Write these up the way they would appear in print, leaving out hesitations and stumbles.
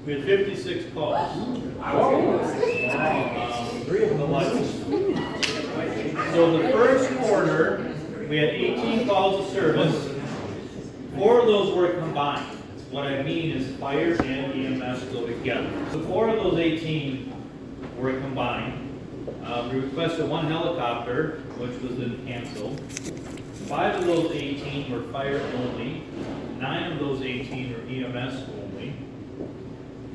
We had 56 calls. 3 of them lights. So the first quarter, we had 18 calls of service. 4 of those were combined. What I mean is fire and EMS go together. So 4 of those 18 were combined. We requested 1 helicopter, which was then canceled. 5 of those 18 were fire only. 9 of those 18 were EMS only.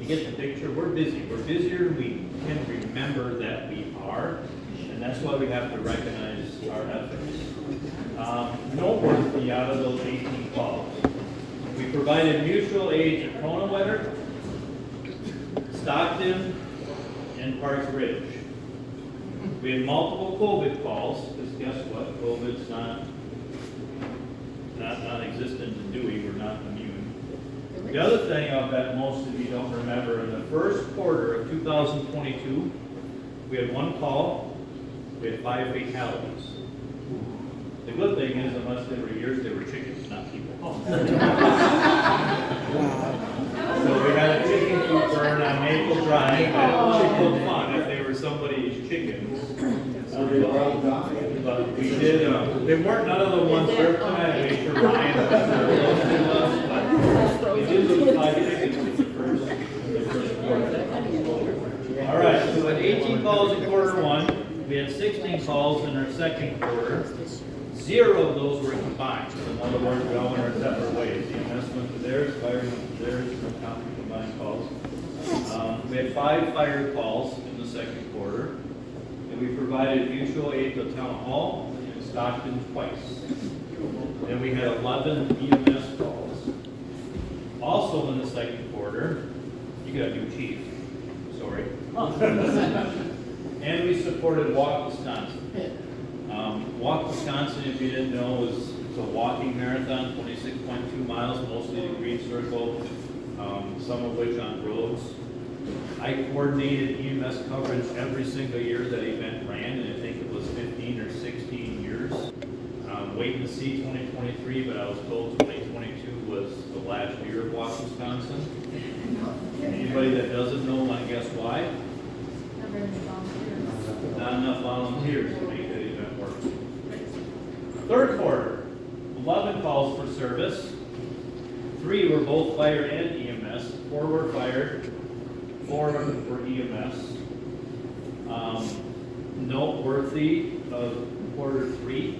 You get the picture? We're busy. We're busier than we can remember that we are. And that's why we have to recognize our efforts. Noteworthy out of those 18 calls, we provided mutual aid to Conawetter, Stockton, and Park Ridge. We had multiple COVID calls, because guess what? COVID's not non-existent in Dewey. We're not immune. The other thing I'll bet most of you don't remember, in the first quarter of 2022, we had 1 call, we had 5 fatalities. The good thing is, unless they were yours, they were chickens, not people. So we had a chicken coop burn on Maple Drive, and it was fun if they were somebody's chickens. But we did, they weren't none of the ones there tonight, I made sure Ryan was but we did lose 5 chickens in the first quarter. All right, so we had 18 calls in quarter 1, we had 16 calls in our second quarter. 0 of those were combined. So in other words, we all went our separate ways. EMS went to theirs, fire went to theirs, no counting combined calls. We had 5 fire calls in the second quarter. And we provided mutual aid to Town Hall and Stockton twice. And we had 11 EMS calls. Also in the second quarter, you got a new chief. Sorry. And we supported Walk Wisconsin. Walk Wisconsin, if you didn't know, is a walking marathon, 26.2 miles, mostly the green circle, some of which on roads. I coordinated EMS coverage every single year that event ran, and I think it was 15 or 16 years. Waiting to see 2023, but I was told 2022 was the last year of Walk Wisconsin. Anybody that doesn't know, want to guess why? Not enough volunteers to make that event work. Third quarter, 11 calls for service. 3 were both fire and EMS. 4 were fire, 4 were EMS. Noteworthy of quarter 3,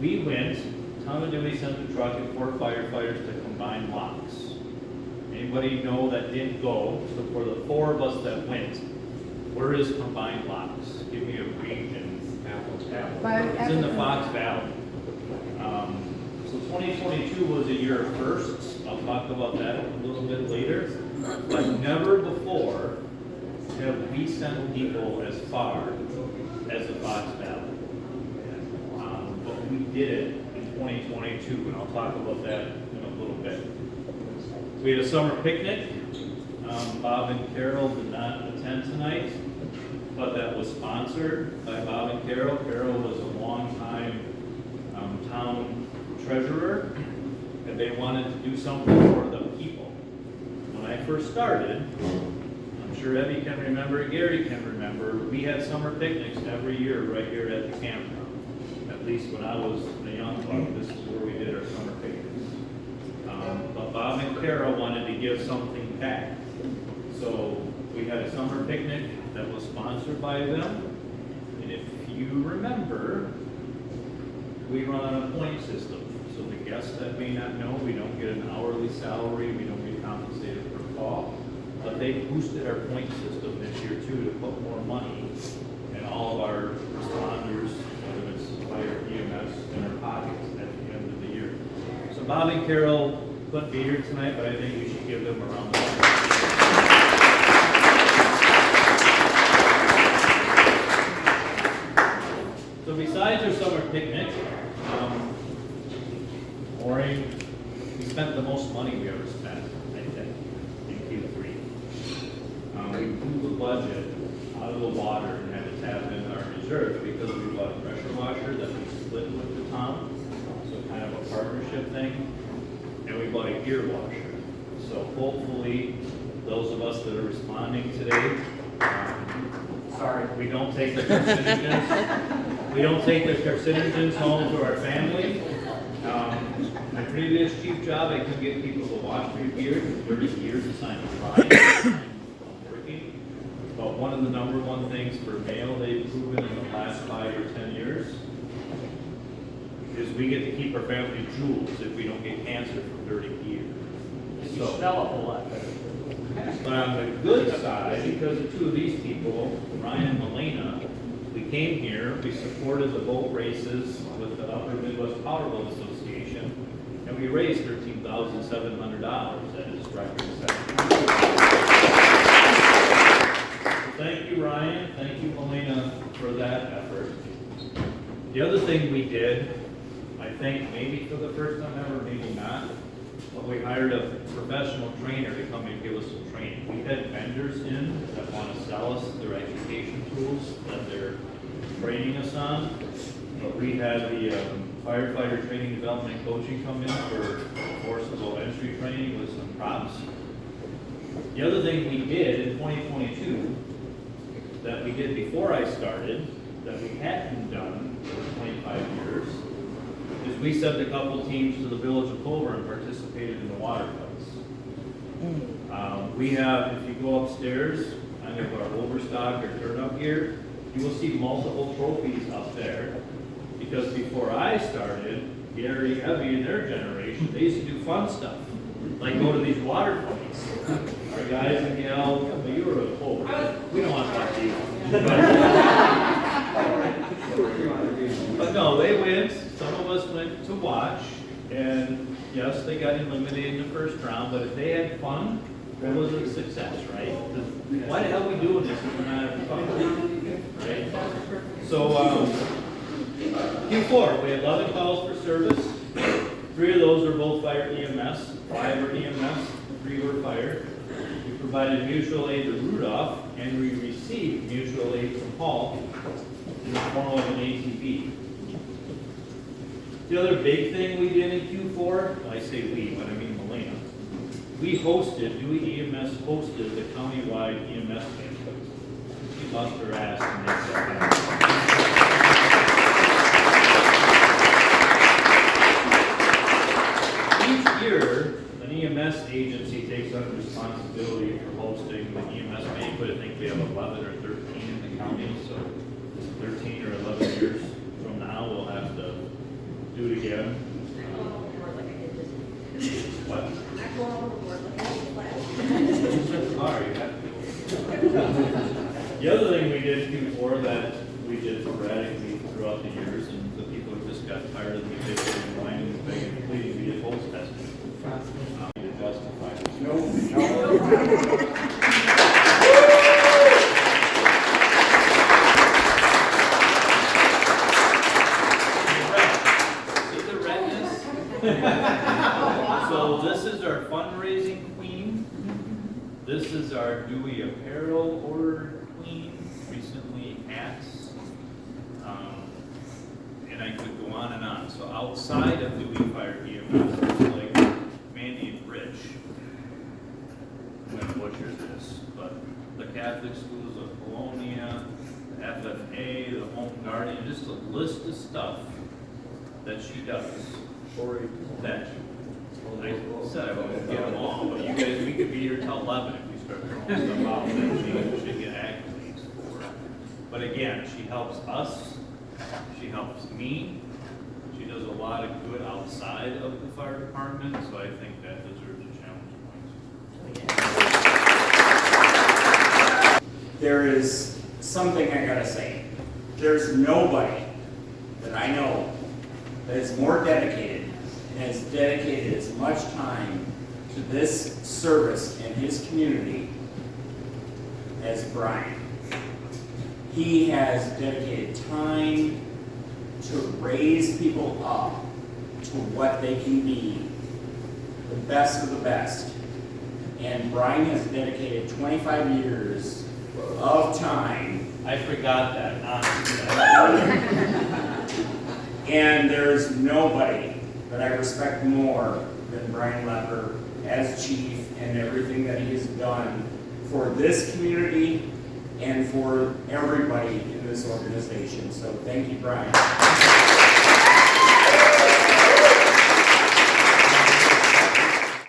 we went, Town of Dewey sent a truck and 4 firefighters to combine locks. Anybody know that didn't go? So for the 4 of us that went, where is combined locks? Give me a region. It's in the Fox Valley. So 2022 was a year of firsts. I'll talk about that a little bit later. But never before have we sent people as far as the Fox Valley. But we did it in 2022, and I'll talk about that in a little bit. We had a summer picnic. Bob and Carol did not attend tonight, but that was sponsored by Bob and Carol. Carol was a long-time town treasurer, and they wanted to do something for the people. When I first started, I'm sure Evie can remember, Gary can remember, we had summer picnics every year right here at the campground. At least when I was a young buck, this is where we did our summer picnics. But Bob and Carol wanted to give something back. So we had a summer picnic that was sponsored by them. And if you remember, we run on a point system. So the guests that may not know, we don't get an hourly salary, we don't get compensated per call. But they boosted our point system this year too to put more money in all of our responders, whether it's fire, EMS, in our pockets at the end of the year. So Bob and Carol couldn't be here tonight, but I think we should give them a round of applause. So besides our summer picnic, Maureen, we spent the most money we ever spent, I think, in Q3. We blew the budget out of the water and had to tap in our reserves because we bought a pressure washer that we split with the town, so kind of a partnership thing, and we bought a gear washer. So hopefully the those of us that are responding today. Sorry, we don't take the carcinogens. We don't take the carcinogens home to our family. My previous chief job, I could get people to wash their gear for 30 years to sign a working. But one of the number one things for male they've proven in the last 5 or 10 years is we get to keep our family jewels if we don't get cancer for 30 years. You smell a whole lot better. But on the good side, because of two of these people, Ryan and Melina, we came here, we supported the boat races with the Upper Midwest Powerboat Association, and we raised $13,700 at his record setting. Thank you, Ryan. Thank you, Melina, for that effort. The other thing we did, I think maybe for the first time ever, maybe not, but we hired a professional trainer to come and give us some training. We had vendors in that want to sell us their education tools that they're training us on, but we had the firefighter training development coaching come in for forcible entry training with some props. The other thing we did in 2022 that we did before I started, that we hadn't done for 25 years, is we sent a couple teams to the village of Culver and participated in the water fights. We have, if you go upstairs, kind of our overstock or turnout gear, you will see multiple trophies up there. Because before I started, Gary, Evie, and their generation, they used to do fun stuff, like go to these water fights. Our guys and gals, well, you were a Culver. We don't want to talk to you. But no, they went. Some of us went to watch, and yes, they got eliminated in the first round, but if they had fun, that was a success, right? Why the hell are we doing this if we're not having fun? Right? So, Q4, we had 11 calls for service. 3 of those are both fire EMS, 5 are EMS, 3 were fire. We provided mutual aid to Rudolph, and we received mutual aid from Paul in the form of an ATV. The other big thing we did in Q4, I say we, but I mean Melina, we hosted, Dewey EMS hosted the countywide EMS banquet. She bust her ass to make that happen. Each year, an EMS agency takes on responsibility for hosting the EMS banquet. I think we have 11 or 13 in the county, so 13 or 11 years from now, we'll have to do it again. What? Sorry. The other thing we did before that we did sporadically throughout the years, and the people who just got tired of me bitching and whining and begging and pleading, we did host testing. To justify it. No. So this is our fundraising queen. This is our Dewey apparel order queen. Recently hats. And I could go on and on. So outside of Dewey Fire EMS, it's like Mandy and Rich. I'm going to butcher this, but the Catholic Schools of Colonia, the FFA, the Home Guardian, just a list of stuff that she does. That I said I wouldn't get them all, but you guys, we could be here till 11 if we start throwing stuff out that she should get accolades for. But again, she helps us, she helps me, she does a lot of good outside of the fire department, so I think that deserves a challenge point. There is something I gotta say. There's nobody that I know that is more dedicated and has dedicated as much time to this service and his community as Brian. He has dedicated time to raise people up to what they can be, the best of the best. And Brian has dedicated 25 years of time. I forgot that, honestly. And there's nobody that I respect more than Brian Lever as chief and everything that he has done for this community and for everybody in this organization. So thank you, Brian.